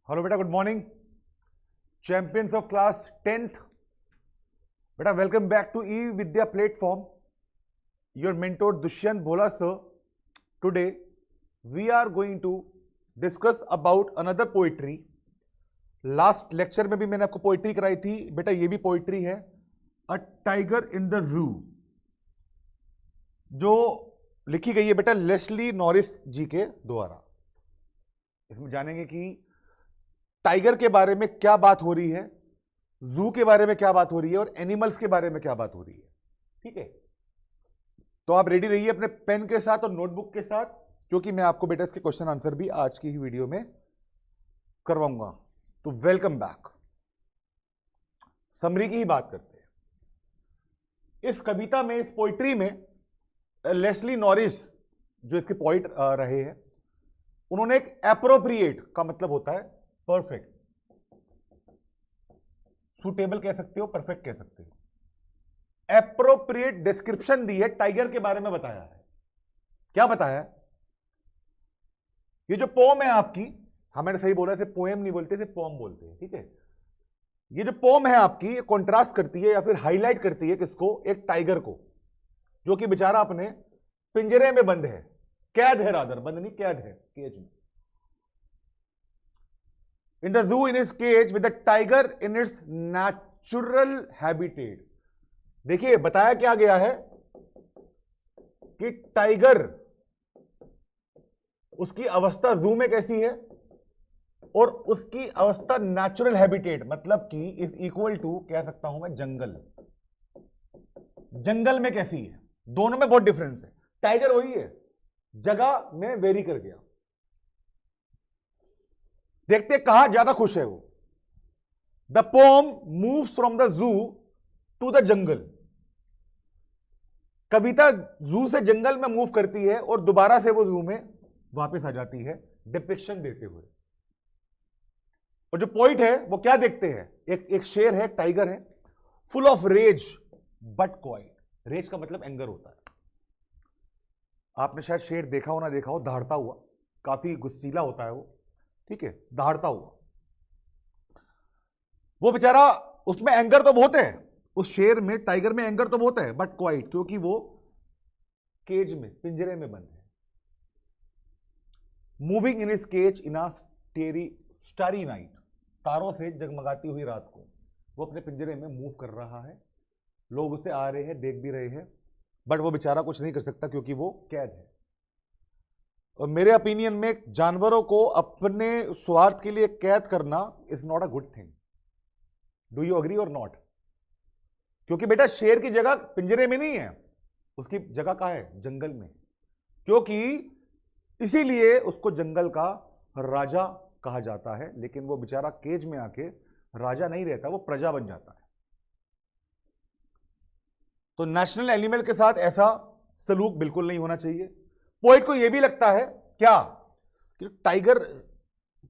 Hello बेटा, good morning. Champions of class 10th बेटा, welcome back to e Vidya platform. Your mentor Dushyant Bhola sir. Today we are going to discuss about another poetry. Last lecture में भी मैंने आपको poetry कराई थी बेटा, ये भी पोइट्री है, a tiger in the zoo, जो लिखी गई है बेटा लेस्ली नॉरिस जी के द्वारा। इसमें जानेंगे कि टाइगर के बारे में क्या बात हो रही है, जू के बारे में क्या बात हो रही है और एनिमल्स के बारे में क्या बात हो रही है। ठीक है, तो आप रेडी रहिए अपने पेन के साथ और नोटबुक के साथ, क्योंकि मैं आपको बेटा इसके क्वेश्चन आंसर भी आज की ही वीडियो में करवाऊंगा। तो वेलकम बैक। समरी की ही बात करते हैं। इस कविता में, इस पोइट्री में लेस्ली नॉरिस जो इसके पोइट रहे हैं, उन्होंने एक एप्रोप्रिएट का मतलब होता है परफेक्ट, सुटेबल कह सकते हो, परफेक्ट कह सकते हो, एप्रोप्रिएट डिस्क्रिप्शन दी है, टाइगर के बारे में बताया है। क्या बताया है? ये जो पोम है आपकी, मैंने सही बोला, इसे पोएम नहीं बोलते, इसे पोम बोलते हैं। ठीक है, ये जो पोम है आपकी, ये कॉन्ट्रास्ट करती है या फिर हाईलाइट करती है किसको? एक टाइगर को, जो कि बेचारा अपने पिंजरे में बंद है, कैद है, रादर बंद नहीं, कैद है केज में। In the zoo in its cage with the tiger in its natural habitat। देखिए बताया क्या गया है कि टाइगर, उसकी अवस्था जू में कैसी है और उसकी अवस्था नेचुरल हैबिटेट मतलब कि इज इक्वल टू, कह सकता हूं मैं, जंगल। जंगल में कैसी है? दोनों में बहुत डिफरेंस है। टाइगर वही है, जगह में वेरी कर गया। देखते कहां ज्यादा खुश है वो। The poem moves from the zoo to the jungle. कविता जू से जंगल में मूव करती है और दोबारा से वो जू में वापस आ जाती है, डिपिक्शन देते हुए। और जो पॉइंट है वो क्या देखते हैं? एक शेर है, टाइगर है, full of rage but quiet. Rage का मतलब एंगर होता है। आपने शायद शेर देखा हो ना देखा हो, दहाड़ता हुआ, काफी गुस्सीला होता है वो। ठीक है, दहाड़ता हुआ। वो बेचारा, उसमें एंगर तो बहुत है, उस शेर में, टाइगर में एंगर तो बहुत है, बट क्वाइट, क्योंकि वो केज में, पिंजरे में बंद है। मूविंग इन इस केज इन अ स्टारी नाइट। तारों से जगमगाती हुई रात को वो अपने पिंजरे में मूव कर रहा है। लोग उसे आ रहे हैं, देख भी रहे हैं, बट वो बेचारा कुछ नहीं कर सकता क्योंकि वो कैद है। और मेरे ओपिनियन में जानवरों को अपने स्वार्थ के लिए कैद करना is not a good thing. Do you agree और नॉट? क्योंकि बेटा शेर की जगह पिंजरे में नहीं है, उसकी जगह कहां है? जंगल में। क्योंकि इसीलिए उसको जंगल का राजा कहा जाता है। लेकिन वो बेचारा केज में आके राजा नहीं रहता, वो प्रजा बन जाता है। तो नेशनल एनिमल के साथ ऐसा सलूक बिल्कुल नहीं होना चाहिए। पोइट को यह भी लगता है क्या कि टाइगर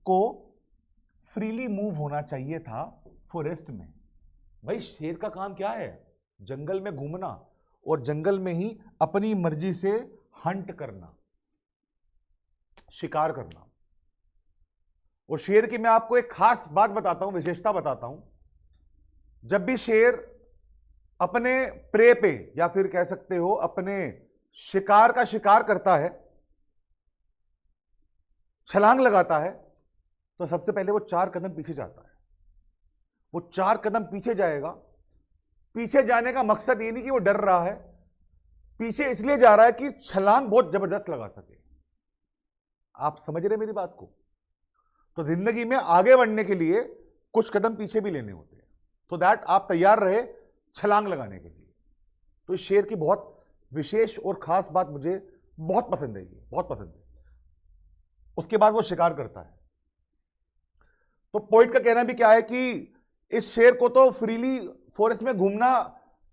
को फ्रीली मूव होना चाहिए था फॉरेस्ट में। भाई शेर का काम क्या है? जंगल में घूमना और जंगल में ही अपनी मर्जी से हंट करना, शिकार करना। और शेर की मैं आपको एक खास बात बताता हूं, विशेषता बताता हूं। जब भी शेर अपने प्रे पे, या फिर कह सकते हो अपने शिकार का शिकार करता है, छलांग लगाता है, तो सबसे पहले वो 4 कदम पीछे जाता है। वो 4 कदम पीछे जाएगा। पीछे जाने का मकसद ये नहीं कि वो डर रहा है, पीछे इसलिए जा रहा है कि छलांग बहुत जबरदस्त लगा सके। आप समझ रहे मेरी बात को? तो जिंदगी में आगे बढ़ने के लिए कुछ कदम पीछे भी लेने होते हैं, तो दैट आप तैयार रहे छलांग लगाने के लिए। तो इस शेर की बहुत विशेष और खास बात मुझे बहुत पसंद है, ये बहुत पसंद है। उसके बाद वो शिकार करता है। तो पोइट का कहना भी क्या है कि इस शेर को तो फ्रीली फॉरेस्ट में घूमना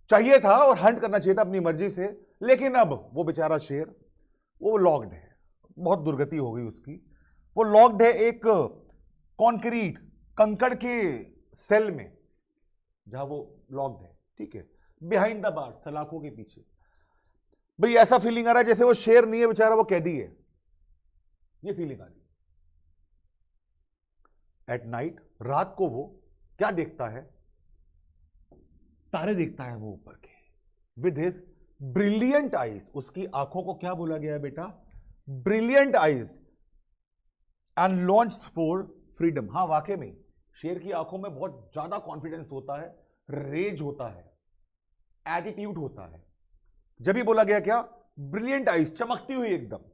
चाहिए था और हंट करना चाहिए था अपनी मर्जी से, लेकिन अब वो बेचारा शेर, वो लॉक्ड है, बहुत दुर्गति हो गई उसकी। वो लॉक्ड है एक कॉन्क्रीट, कंकड़ के सेल में, जहां वो लॉक्ड है। ठीक है, बिहाइंड द बार, सलाखों के पीछे। भाई ऐसा फीलिंग आ रहा है जैसे वो शेर नहीं है बेचारा, वो कैदी है। ये फीलिंग आ रही है। एट नाइट, रात को वो क्या देखता है? तारे देखता है वो ऊपर के, विद हिज ब्रिलियंट आईज। उसकी आंखों को क्या बोला गया है बेटा? Brilliant eyes. And launch for freedom. हाँ, वाकई में शेर की आंखों में बहुत ज्यादा कॉन्फिडेंस होता है, रेज होता है, एटीट्यूड होता है। जब भी बोला गया क्या? ब्रिलियंट आईज, चमकती हुई एकदम।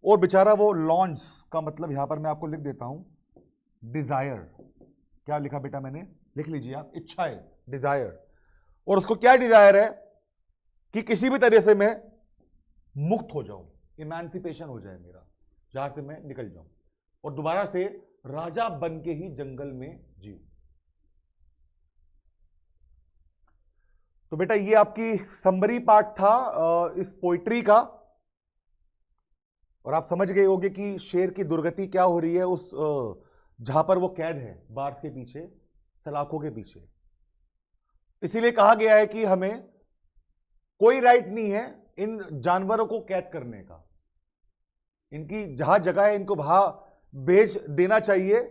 और बेचारा वो लॉन्च का मतलब यहां पर मैं आपको लिख देता हूं, डिजायर। क्या लिखा बेटा मैंने? लिख लीजिए आप, इच्छा है, डिजायर। और उसको क्या डिजायर है? कि किसी भी तरह से मैं मुक्त हो जाऊं, इमेंसिपेशन हो जाए मेरा, जहां से मैं निकल जाऊं और दोबारा से राजा बन के ही जंगल में जीऊं। तो बेटा ये आपकी समरी पार्ट था इस पोइट्री का, और आप समझ गए होंगे कि शेर की दुर्गति क्या हो रही है उस जहां पर वो कैद है बार्स के पीछे, सलाखों के पीछे। इसीलिए कहा गया है कि हमें कोई राइट नहीं है इन जानवरों को कैद करने का। इनकी जहां जगह है इनको वहां भेज देना चाहिए,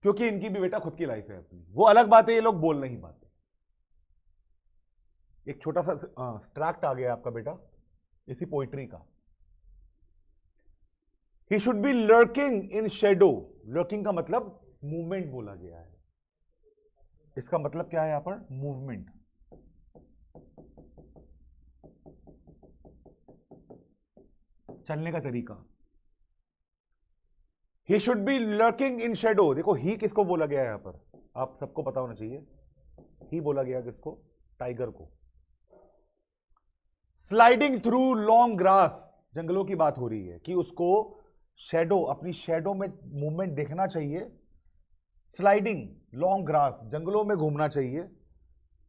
क्योंकि इनकी भी बेटा खुद की लाइफ है अपनी। वो अलग बात है, ये लोग बोल नहीं पाते। एक छोटा सा स्ट्रैक्ट आ गया आपका बेटा इसी पोइट्री का। He should be lurking in shadow. Lurking का मतलब मूवमेंट बोला गया है। इसका मतलब क्या है यहां पर? मूवमेंट। चलने का तरीका। He should be lurking in shadow. देखो ही किसको बोला गया है यहां पर? आप सबको पता होना चाहिए। ही बोला गया किसको? टाइगर को। स्लाइडिंग थ्रू लॉन्ग ग्रास, जंगलों की बात हो रही है कि उसको शेडो, अपनी शेडो में मूवमेंट देखना चाहिए। स्लाइडिंग लॉन्ग ग्रास, जंगलों में घूमना चाहिए।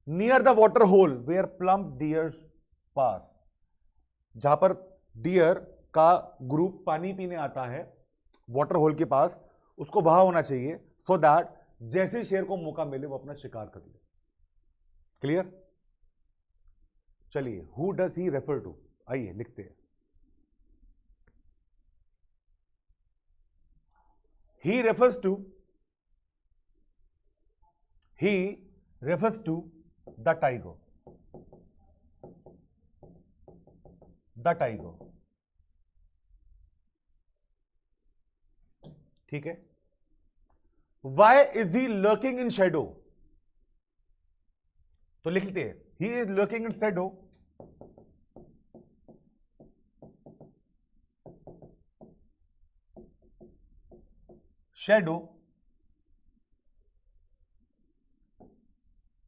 Near the water hole where plump deers pass, जहां पर डियर का ग्रुप पानी पीने आता है वाटर होल के पास, उसको वहां होना चाहिए, सो दैट जैसे शेर को मौका मिले वो अपना शिकार कर ले। क्लियर? चलिए, who does he refer to, आइए लिखते हैं। He refers to the tiger. The tiger, ठीक है। Why is he lurking in shadow? तो लिखते हैं, he is lurking in shadow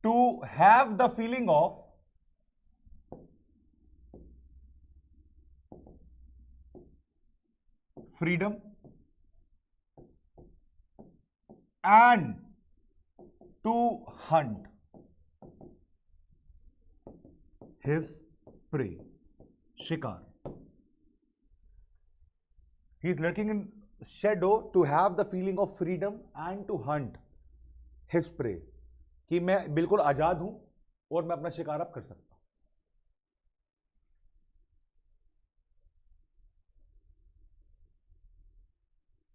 to have the feeling of freedom and to hunt his prey, शिकार। He is lurking in shadow to have the feeling of freedom and to hunt his prey, कि मैं बिल्कुल आजाद हूं और मैं अपना शिकार अब कर सकता हूं।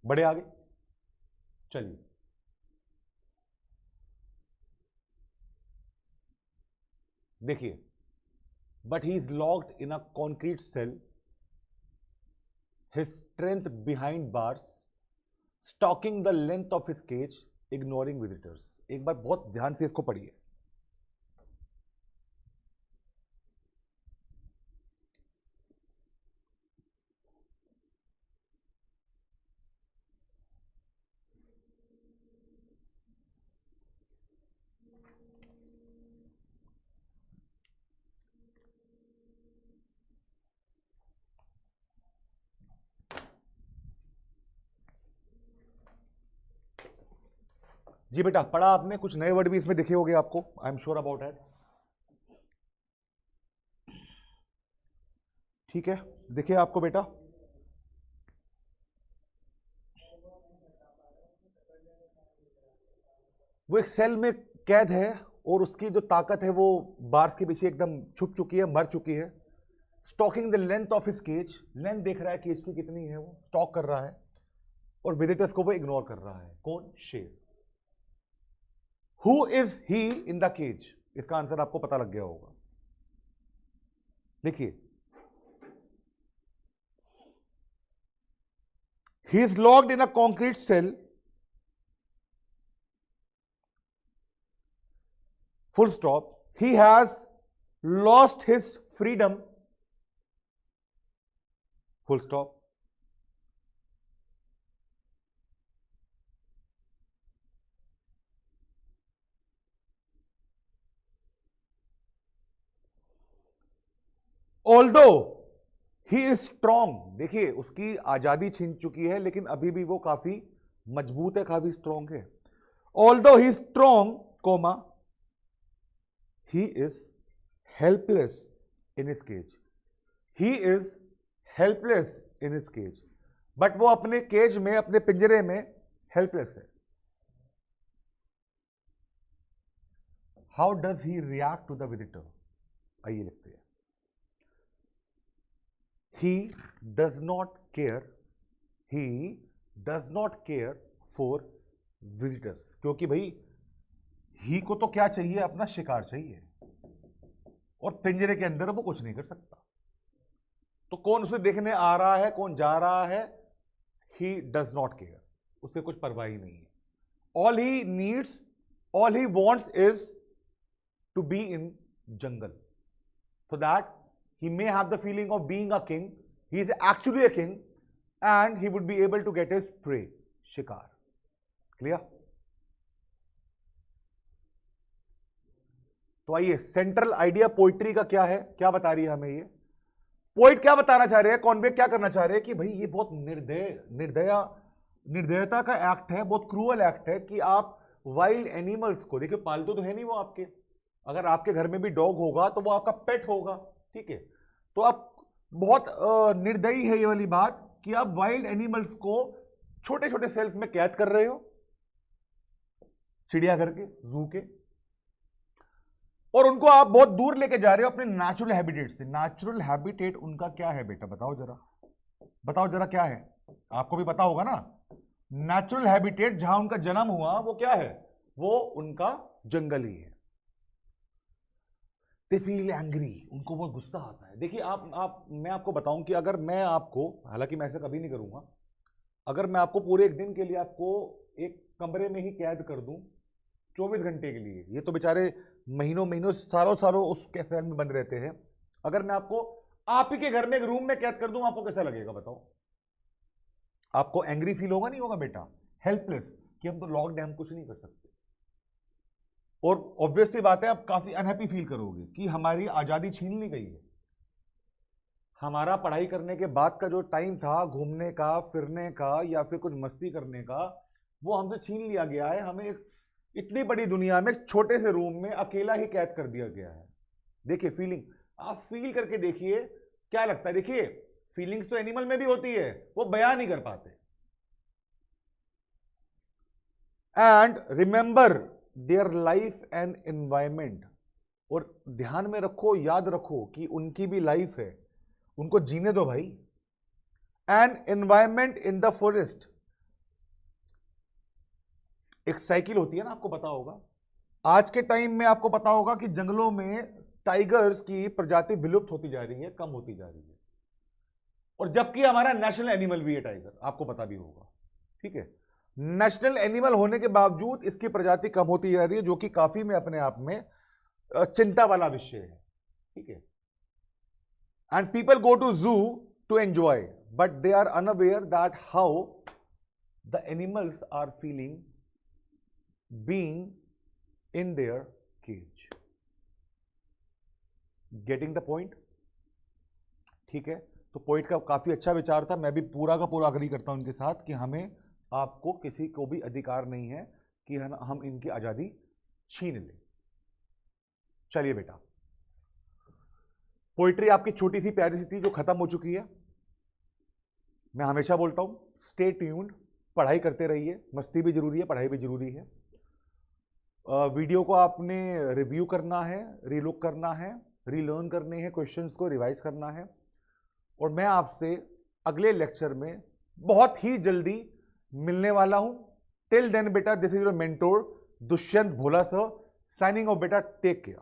बड़े आगे चलिए, देखिए, but he is locked in a concrete cell, his strength behind bars, stalking the length of his cage, ignoring visitors। एक बार बहुत ध्यान से इसको पढ़िए। जी बेटा, पढ़ा आपने? कुछ नए वर्ड भी इसमें दिखे होंगे आपको, I am sure about it. ठीक है, दिखे आपको बेटा? वो एक सेल में कैद है और उसकी जो ताकत है वो बार्स के पीछे एकदम छुप चुकी है, मर चुकी है। Stalking the length of his cage, length देख रहा है केज की कितनी है, वो स्टॉक कर रहा है। और विजिटर्स को वो इग्नोर कर रहा है। कौन? शेर। Who is he in the cage? इसका आंसर आपको पता लग गया होगा। देखिए, he is locked in a concrete cell, full stop. He has lost his freedom, full stop. Although he is strong, देखिए उसकी आजादी छीन चुकी है लेकिन अभी भी वो काफी मजबूत है, काफी स्ट्रॉन्ग है। Although he strong comma he is helpless in his cage, he is helpless in his cage, but वो अपने केज में, अपने पिंजरे में हेल्पलेस है। How does he react to the visitor? आइए लिखते हैं। He does not care, he does not care for visitors, क्योंकि भाई ही को तो क्या चाहिए? अपना शिकार चाहिए, और पिंजरे के अंदर वो कुछ नहीं कर सकता। तो कौन उसे देखने आ रहा है, कौन जा रहा है? he does not care, उसे कुछ परवाह ही नहीं है। all he needs, all he wants is to be in jungle, so that he may have the feeling of being a king. He is actually a king and he would be able to get his prey, शिकार। Clear? तो आइए, central idea poetry का क्या है, क्या बता रही है हमें ये पोइट? क्या बताना चाह रहे हैं, कॉन्वे क्या करना चाह रहे हैं कि भाई ये बहुत निर्दयता का एक्ट है, बहुत क्रूअल एक्ट है कि आप वाइल्ड एनिमल्स को, देखिए पालतू तो है नहीं वो आपके, अगर आपके घर में भी डॉग होगा तो वो आपका पेट होगा, ठीक है? तो आप बहुत निर्दयी है ये वाली बात कि आप वाइल्ड एनिमल्स को छोटे छोटे सेल्स में कैद कर रहे हो, चिड़ियाघर के, जू के, और उनको आप बहुत दूर लेके जा रहे हो अपने नेचुरल हैबिटेट से। नेचुरल हैबिटेट उनका क्या है बेटा? बताओ जरा, बताओ जरा क्या है? आपको भी पता होगा ना। नेचुरल हैबिटेट जहां उनका जन्म हुआ वो क्या है? वो उनका जंगल ही है। दे फील एंग्री, उनको बहुत गुस्सा आता है। देखिए मैं आपको बताऊं कि अगर मैं आपको, हालांकि मैं ऐसा कभी नहीं करूंगा, अगर मैं आपको पूरे एक दिन के लिए आपको एक कमरे में ही कैद कर दूं 24 घंटे के लिए, ये तो बेचारे महीनों महीनों सालों सालों उस सेल में बंद रहते हैं, अगर मैं आपको आप ही के घर में एक रूम में कैद कर दूं, आपको कैसा लगेगा बताओ? आपको एंग्री फील होगा, नहीं होगा बेटा? हेल्पलेस, कि हम तो लॉक्ड हैं, हम कुछ नहीं कर सकते। और ऑब्वियसली बात है, आप काफी अनहैप्पी फील करोगे कि हमारी आजादी छीन ली गई है। हमारा पढ़ाई करने के बाद का जो टाइम था घूमने का, फिरने का, या फिर कुछ मस्ती करने का, वो हमसे छीन लिया गया है। हमें इतनी बड़ी दुनिया में छोटे से रूम में अकेला ही कैद कर दिया गया है। देखिए फीलिंग, आप फील करके देखिए क्या लगता है। देखिए फीलिंग्स तो एनिमल में भी होती है, वो बयान नहीं कर पाते। And remember their life and environment, और ध्यान में रखो, याद रखो कि उनकी भी लाइफ है, उनको जीने दो भाई। And environment in the forest, एक साइकिल होती है ना, आपको पता होगा। आज के टाइम में आपको पता होगा कि जंगलों में टाइगर्स की प्रजाति विलुप्त होती जा रही है, कम होती जा रही है, और जबकि हमारा नेशनल एनिमल भी है टाइगर, आपको पता भी होगा, ठीक है? नेशनल एनिमल होने के बावजूद इसकी प्रजाति कम होती जा रही है, जो कि काफी में अपने आप में चिंता वाला विषय है, ठीक है? And people go to zoo to enjoy, but they are unaware that how the animals are feeling being in their cage. Getting the point? ठीक है, तो पॉइंट का काफी अच्छा विचार था, मैं भी पूरा का पूरा अग्री करता हूं उनके साथ कि हमें, आपको किसी को भी अधिकार नहीं है कि हम इनकी आजादी छीन लें। चलिए बेटा, पोइट्री आपकी छोटी सी प्यारी सी थी जो खत्म हो चुकी है। मैं हमेशा बोलता हूं स्टे ट्यून्ड, पढ़ाई करते रहिए, मस्ती भी जरूरी है, पढ़ाई भी जरूरी है। वीडियो को आपने रिव्यू करना है, रीलुक करना है, रीलर्न करने हैं, क्वेश्चंस को रिवाइज करना है, और मैं आपसे अगले लेक्चर में बहुत ही जल्दी मिलने वाला हूं। टिल देन बेटा, this is your mentor Dushyant Bhola sir, signing off बेटा, टेक केयर।